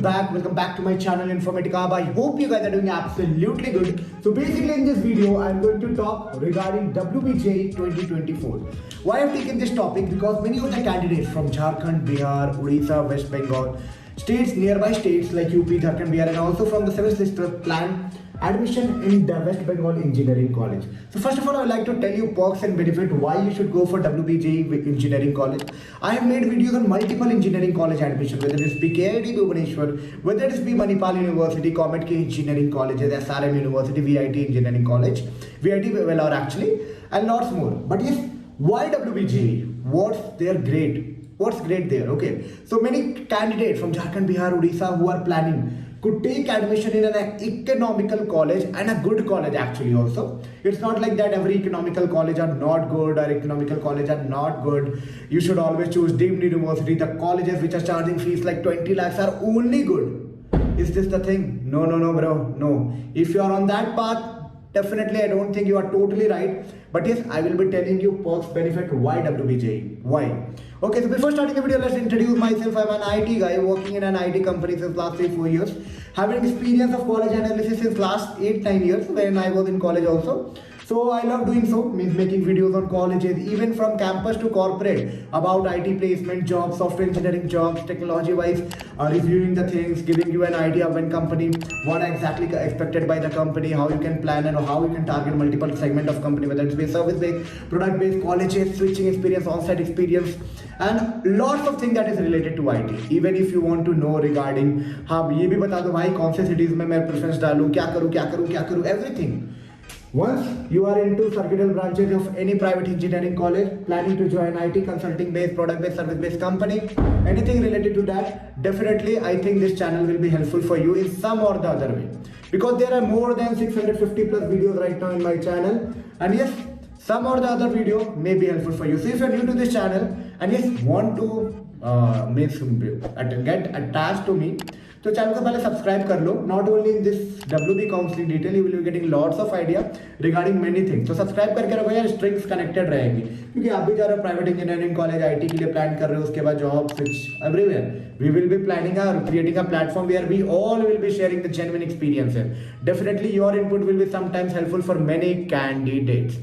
welcome back to my channel Informatica. I hope you guys are doing absolutely good. So basically in this video I'm going to talk regarding WBJ 2024. Why I've taken this topic? Because many of the candidates from Jharkhand, Bihar, Odisha, West Bengal, states, nearby states like UP, Jharkhand, Bihar, and also from the 7th district plan admission in the West Bengal Engineering College. So first of all, I would like to tell you perks and benefit why you should go for WBJ Engineering College. I have made videos on multiple engineering college admission, whether it is BKIT Bhubaneswar, whether it is B Manipal University, Comet K Engineering Colleges, SRM University, VIT Engineering College, VIT Vellore actually, and lots more. But yes, why WBJ? What's their great? What's great there? Okay, so many candidates from Jharkhand, Bihar, Odisha who are planning could take admission in an economical college and a good college actually also. It's not like that every economical college are not good or economical college are not good. You should always choose deemed university. The colleges which are charging fees like 20 lakhs are only good. Is this the thing? No, bro, no. If you are on that path, definitely I don't think you are totally right. But yes, I will be telling you perks, benefit, why WBJ, why. Okay, so before starting the video, let's introduce myself. I'm an IT guy working in an IT company since last 3-4 years. Having experience of college analysis since last 8-9 years when I was in college also. So I love doing so, means making videos on colleges, even from campus to corporate, about IT placement jobs, software engineering jobs, technology wise, reviewing the things, giving you an idea of when company, what exactly expected by the company, how you can plan and how you can target multiple segment of company, whether it's based service based, product based, colleges, switching experience, on-site experience, and lots of things that is related to IT. Even if you want to know regarding, हाँ ये भी बता दो भाई कौन से cities में मैं preference डालूँ, क्या करूँ, everything. Once you are into circuitous branches of any private engineering college, planning to join IT consulting based, product based, service based company, anything related to that, definitely I think this channel will be helpful for you in some or the other way. Because there are more than 650 plus videos right now in my channel, and yes, some or the other video may be helpful for you. So if you are new to this channel and yes, want to get attached to me, तो channel को पहले subscribe कर लो. Not only in this WB counselling detail, you will be getting lots of idea regarding many things. तो subscribe करके रखो यार, strings connected रहेंगी. क्योंकि आप भी जा रहे हो प्राइवेट इंजीनियरिंग कॉलेज IT के लिए प्लान कर रहे हो, उसके बाद job switch everywhere. We will be planning और creating a platform where we all will be sharing the genuine experiences. Definitely your input will be sometimes helpful for many candidates.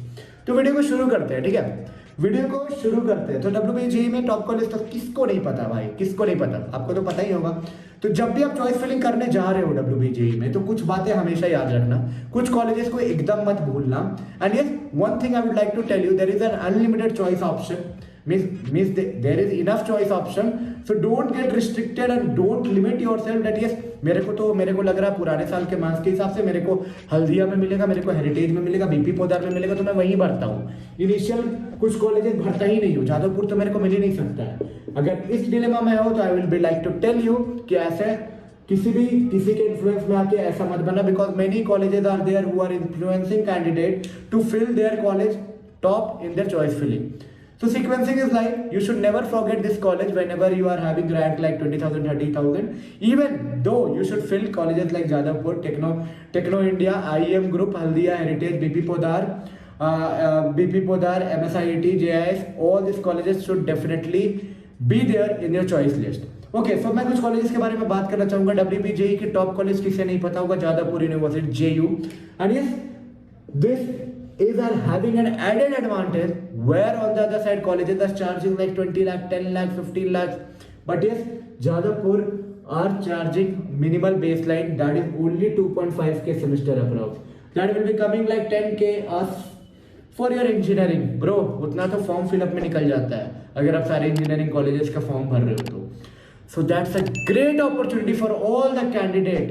तो video को शुरू करते हैं, ठीक है. वीडियो को शुरू करते हैं. तो WBJ में टॉप कॉलेज तो किसको नहीं पता भाई, किसको नहीं पता, आपको तो पता ही होगा. तो जब भी आप चॉइस फिलिंग करने जा रहे हो WBJ में, तो कुछ बातें हमेशा याद रखना, कुछ कॉलेजेस को एकदम मत भूलना. And yes, one thing I would like to tell you, there is an unlimited choice option. means there is enough choice option, so don't get restricted and don't limit yourself that yes मेरे को लग रहा है पुराने साल के marks के हिसाब से मेरे को हल्दिया में मिलेगा, मेरे को हेरिटेज में मिलेगा, बीपी पोदार में मिलेगा, तो मैं वहीं भरता हूँ. इनिशियल कुछ कॉलेजेस भरता ही नहीं हो, जादवपुर तो मेरे को मिल ही नहीं सकता है. अगर इस डिलेमा में हो तो I will be like to tell you कि ऐसे किसी के इन्फ्लुएंस में आके ऐसा मत बनना. Because many colleges are there who are influencing candidate to fill their college top in their choice filling. So sequencing is like, you should never forget this college whenever you are having rank like 20,000, 30,000. Even though you should fill colleges like Jadavpur, Techno India, IEM Group, Haldia, Heritage, BP Podar, MSIT, JIS, all these colleges should definitely be there in your choice list. Okay, so मैं कुछ colleges के बारे में बात करना चाहूँगा. WBJ के top college किसे नहीं पता होगा, Jadavpur university JU. And yes, this is having an added advantage where on the other side colleges are charging like 20 lakh, 10 lakh, 15 lakhs. But yes, Jadavpur are charging minimal baseline that is only 2.5k semester approx. That will be coming like 10k us for your engineering. Bro, उतना तो form fill up में निकल जाता है अगर आप सारे engineering colleges का फॉर्म भर रहे हो तो. So that's a great opportunity for all the candidate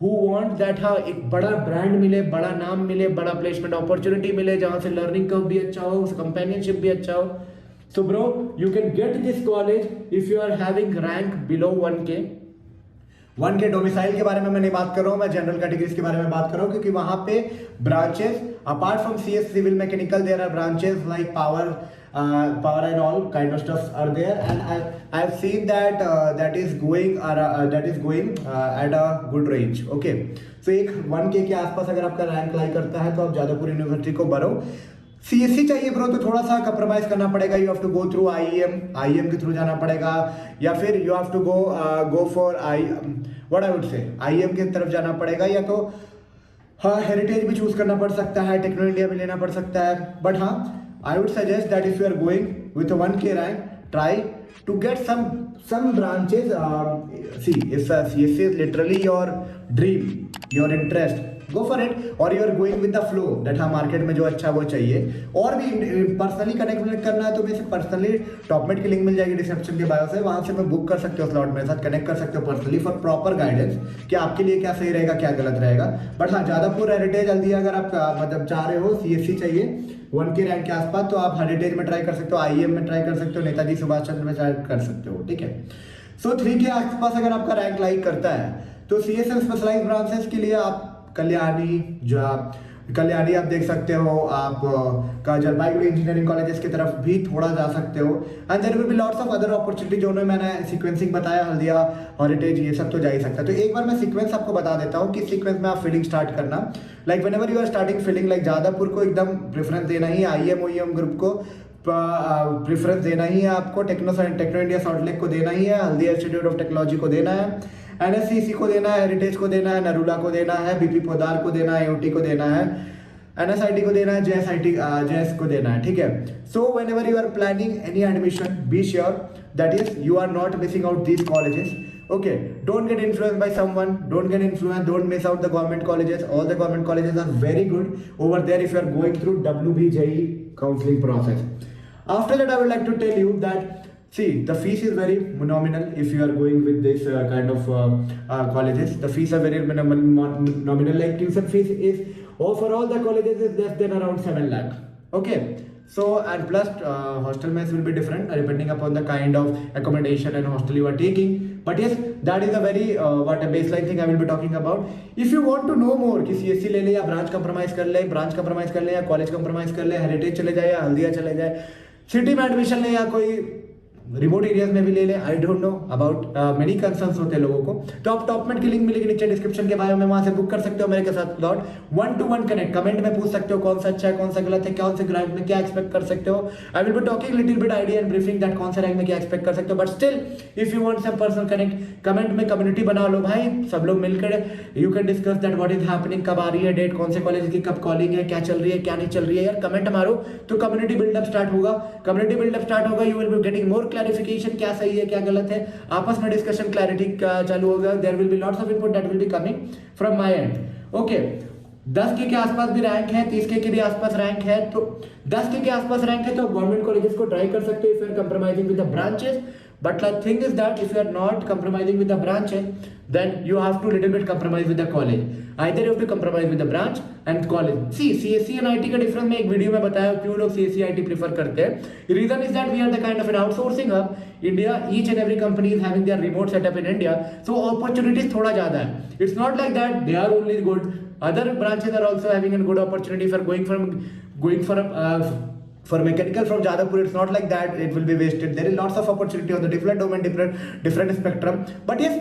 who want that हाँ एक बड़ा ब्रांड मिले, बड़ा नाम मिले, बड़ा प्लेसमेंट अपॉर्चुनिटी मिले, जहाँ से लर्निंग कर्व भी अच्छा हो, कंपेनियनशिप भी अच्छा हो. So bro, you can get this college if you are having rank below 1k. 1k domicile के बारे में मैं नहीं बात कर रहा हूँ, मैं जनरल कैटेगरीज के बारे में बात कर रहा हूँ. क्योंकि वहाँ पे branches apart from CS civil mechanical there are branches like power and all kind of stuff are there, and I've seen that that is going at a good range. Okay, so एक 1k के आसपास अगर आपका rank लाई करता है तो आप Jadavpur university को भरो. सीएससी चाहिए ब्रो तो थोड़ा सा कंप्रोमाइज करना पड़ेगा, you have to go through IM के थ्रू जाना पड़ेगा, या फिर you have to go for what I would say IM की तरफ जाना पड़ेगा, या तो हाँ हेरिटेज भी चूज करना पड़ सकता है, टेक्नो इंडिया भी लेना पड़ सकता है। बट हाँ I would suggest that if you are going with 1K rank, try to get some branches. See, if CSC is literally your dream, your interest, go for it. Or you are going with the flow that हाँ market में जो अच्छा वो चाहिए, और भी personally connect करना है तो मेरे से पर्सनली टॉपमेट की लिंक मिल जाएगी डिस्क्रिप्शन के बायो से, वहाँ से मैं बुक कर सकते हो स्लॉट, मेरे साथ कनेक्ट कर सकते हो पर्सनली फॉर प्रॉपर गाइडेंस कि आपके लिए क्या सही रहेगा क्या गलत रहेगा। बट हाँ जादापुर हेरिटेज हल्दिया अगर आप मतलब चाह रहे हो CSC चाहिए 1K रैंक के आसपास, तो आप हेरिटेज में ट्राई कर सकते हो, आईएम में ट्राई कर सकते हो, नेताजी सुभाष चंद्र में ट्राई कर सकते हो, ठीक है। सो 3 के आसपास अगर आपका रैंक लाइक करता है तो CSM स्पेशलाइज ब्रांचेस के लिए आप कल्याणी आप देख सकते हो, आप का जलपाईगुड़ी इंजीनियरिंग कॉलेजेस की तरफ भी थोड़ा जा सकते हो। And there will be lots of other opportunity जो मैंने सीक्वेंसिंग बताया, हल्दिया, हेरिटेज, ये सब तो जा ही सकता है। तो एक बार मैं सीक्वेंस आपको बता देता हूँ कि सीक्वेंस में आप फीलिंग स्टार्ट करना, like whenever you are starting feeling, like जादापुर को एकदम प्रेफरेंस देना ही, आईएम ग्रुप को प्रेफरेंस देना ही है आपको, टेक्नो इंडिया सॉल्टलेक को देना ही है, हल्दिया इंस्टीट्यूट ऑफ टेक्नोलॉजी को देना है, NSCC को देना है, हेरिटेज को देना है, नरूला को देना है, बीपी पोदार को देना है, AOT को देना है, NSIT को देना है, JS को देना है, ठीक है। So whenever you are planning any admission, be sure that is you are not missing out these colleges. Okay, don't get influenced by someone, don't miss out the government colleges. All the government colleges are very good over there if you are going through WBJE counseling process. After that, I would like to tell you that, see, the fees is very nominal if you are going with this kind of colleges. The fees are very nominal, like tuition fees is, for all the colleges is less than around 7 lakh. Okay. So and plus hostel mess will be different depending upon the kind of accommodation and hostel you are taking. But yes, that is a very what a baseline thing I will be talking about. If you want to know more कि CSC ले ले या branch compromise कर ले, या college compromise कर ले, heritage चले जाए या हल्दिया चले जाए, सिटी में एडमिशन ले या कोई रिमोट एरियाज में भी ले ले, I don't know about many concerns होते हैं लोगों को, तो आप टॉपमेट की लिंक मिलेगी नीचे डिस्क्रिप्शन के बायो में, वहां से बुक कर सकते हो मेरे के साथ स्लॉट, 1-to-1 कनेक्ट, कमेंट में पूछ सकते हो कौन सा अच्छा है कौन सा गलत है, कौन से रैंक में क्या एक्सपेक्ट कर सकते हो। I will be talking little bit idea and briefing that कौन से रैंक में क्या एक्सपेक्ट कर सकते हो। But still if you want some personal connect, comment में कम्युनिटी बना लो भाई, सब लोग मिलकर you can discuss that what is happening, कब आ रही है डेट, कौन से कॉलेज की कब कॉलिंग है, क्या चल रही है क्या नहीं चल रही है, यार कमेंट मारो तो कम्युनिटी बिल्डअप स्टार्ट होगा, you will be getting more clarification, क्या सही है क्या गलत है, आपस में डिस्कशन क्लैरिटी चालू होगा, there will be lots of input that will be coming from my end. Okay, 10K के आसपास भी रैंक है, 30K के भी आसपास रैंक है, तो 10K के आसपास रैंक है तो गवर्नमेंट कॉलेजेस को ट्राई कर सकते हो if you are compromising with the branches. But the thing is that if you are not compromising with the branches, then you have to little bit compromise with the college. Either you have to compromise with the branch and college. See, CSC and IT का difference मैं एक video में बताया क्यों लोग CSC IT prefer करते हैं. Reason is that we are the kind of an outsourcing hub. India, each and every company is having their remote setup in India, so opportunities थोड़ा ज़्यादा है. It's not like that they are only good. Other branches are also having a good opportunity for going for mechanical from Jadavpur. It's not like that it will be wasted. There is lots of opportunity on the different domain, different spectrum. But yes,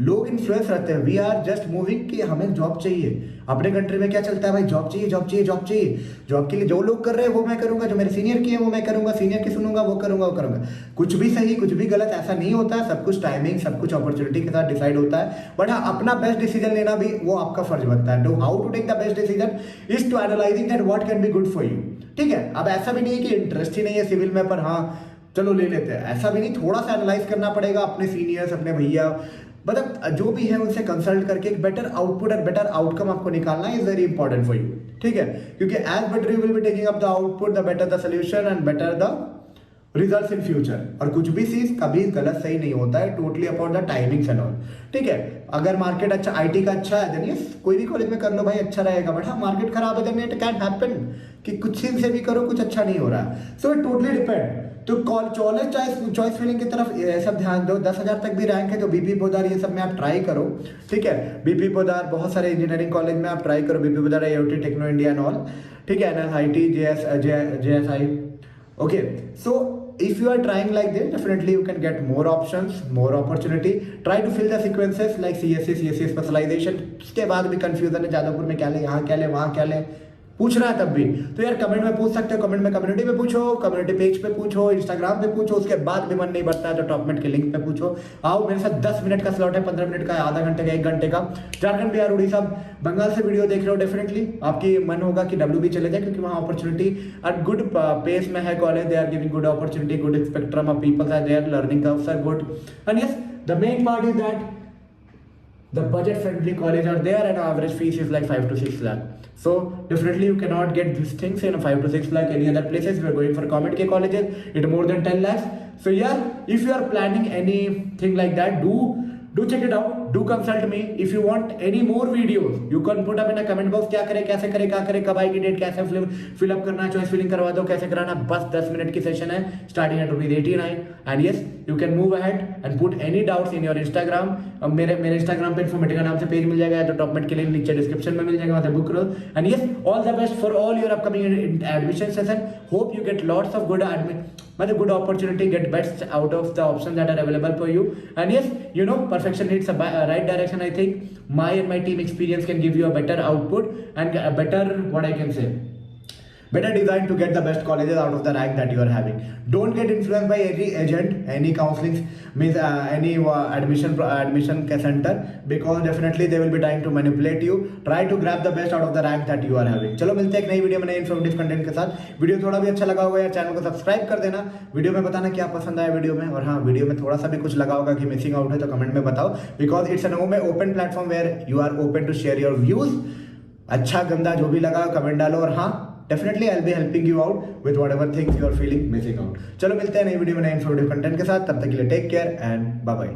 लोग influence रहते हैं. We are just moving कि हमें job चाहिए. अपने country में क्या चलता है भाई, जॉब चाहिए जॉब चाहिए जॉब चाहिए. जॉब के लिए जो लोग कर रहे हैं वो मैं करूंगा, जो मेरे सीनियर की है वो मैं करूंगा, सीनियर की सुनूंगा वो करूंगा. कुछ भी सही कुछ भी गलत ऐसा नहीं होता है. सब कुछ टाइमिंग सब कुछ अपॉर्चुनिटी के साथ डिसाइड होता है. बट हाँ, अपना बेस्ट डिसीजन लेना भी वो आपका फर्ज बनता है. How to take the best decision is to analysing that what can be good for you. ठीक है, अब ऐसा भी नहीं है कि इंटरेस्ट ही नहीं है सिविल में पर हाँ चलो ले लेते हैं, ऐसा भी नहीं. थोड़ा सा एनालाइज करना पड़ेगा, अपने सीनियर्स अपने भैया मतलब जो भी है उनसे कंसल्ट करके एक बेटर आउटपुट और बेटर आउटकम आपको निकालना is very important for you. ठीक है, क्योंकि as better you will be taking up the output the better the solution and better the results in future. और कुछ भी चीज कभी गलत सही नहीं होता है, totally about the timings and all. ठीक है, अगर मार्केट अच्छा आईटी का अच्छा है देन यस कोई भी कॉलेज में कर लो भाई, अच्छा रहेगा. बट हाँ, मार्केट खराब है देन इट कैन हैपन कि कुछ चीज से भी करो कुछ अच्छा नहीं हो रहा है. So it totally depend. तो कॉलेज चॉइस फिलिंग की तरफ ये सब ध्यान दो. 10,000 तक भी रैंक है तो बीपी पोदार ये सब में आप ट्राई करो. ठीक है, बीपी पोदार बहुत सारे इंजीनियरिंग कॉलेज में आप ट्राई करो. BP Podar, AOT, Techno India and all. ठीक है, NSIT, JSI. Okay, so if you are trying like this, definitely you can get more options, more opportunity. Try to fill the sequences like CSC specialization. उसके बाद भी confusion है, जादवपुर में क्या ले, यहाँ क्या ले, वहाँ क्या ले. पूछना है तब भी तो यार कमेंट में पूछ सकते हो, कमेंट में कम्युनिटी में पूछो, कम्युनिटी पेज पे पूछो, इंस्टाग्राम पे पूछो, उसके बाद भी मन नहीं बढ़ता है तो टॉपमेट के लिंक पे पूछो। आओ मेरे साथ 10 मिनट का स्लॉट है, 15 मिनट का, आधा घंटे का, 1 घंटे का। झारखंड, बिहार, उड़ीसा, बंगाल से वीडियो देख रहे हो, डेफिनेटली आपकी मन होगा कि WB चले जाए, क्योंकि वहाँ अपॉर्चुनिटी एट गुड पेस में है college, they are giving good opportunity, good spectrum of peoples are there, learning curves are good, and yes the main part is that the budget friendly college are there and average fees is like 5 to 6 lakh. So definitely you cannot get these things in 5 to 6 lakh any other places. We are going for Comet K colleges, it more than 10 lakhs. So yeah, if you are planning anything like that, do check it out, do consult me. If you want any more videos, you can put up in a comment box क्या करे, कैसे करे, क्या करे, कब आएगी date, कैसे fill up करना है, चॉइस फिलिंग करवा दो, कैसे कराना, बस 10 मिनट की सेशन है, starting at ₹89 and yes you can move ahead and put any doubts in your Instagram. मेरे इंस्टाग्राम पे इन्फॉर्मेटिका नाम से पेज मिल जाएगा, तो टॉपमेट के लिंक नीचे डिस्क्रिप्शन में मिल जाएगा, वहाँ से बुक करो। And yes all the best for all your upcoming admission session, hope you get lots of good good opportunity, get best out of the options that are available for you. And yes, you know, perfection needs a right direction. I think my and my team experience can give you a better output and a better, what I can say, better design to get the best colleges out of the rank that you are having. Don't get influenced by any agent, any counseling, means any admission center, because definitely they will be trying to manipulate you. Try to grab the best out of the rank that you are having. चलो मिलते हैं एक नई video में नए informative content के साथ। Video थोड़ा भी अच्छा लगा होगा यार, चैनल को सब्सक्राइब कर देना, वीडियो में बताना क्या पसंद आया वीडियो में, और हाँ वीडियो में थोड़ा सा भी कुछ लगा होगा कि मिसिंग आउट है तो कमेंट में बताओ, because it's an open platform where you are open to share your views. अच्छा गंदा जो भी लगा कमेंट डालो, और हाँ definitely I'll be helping you out with whatever things you are feeling missing out. चलो मिलते हैं नई वीडियो में नए इन्फॉर्मेटिव कंटेंट के साथ, तब तक के लिए take care and bye bye.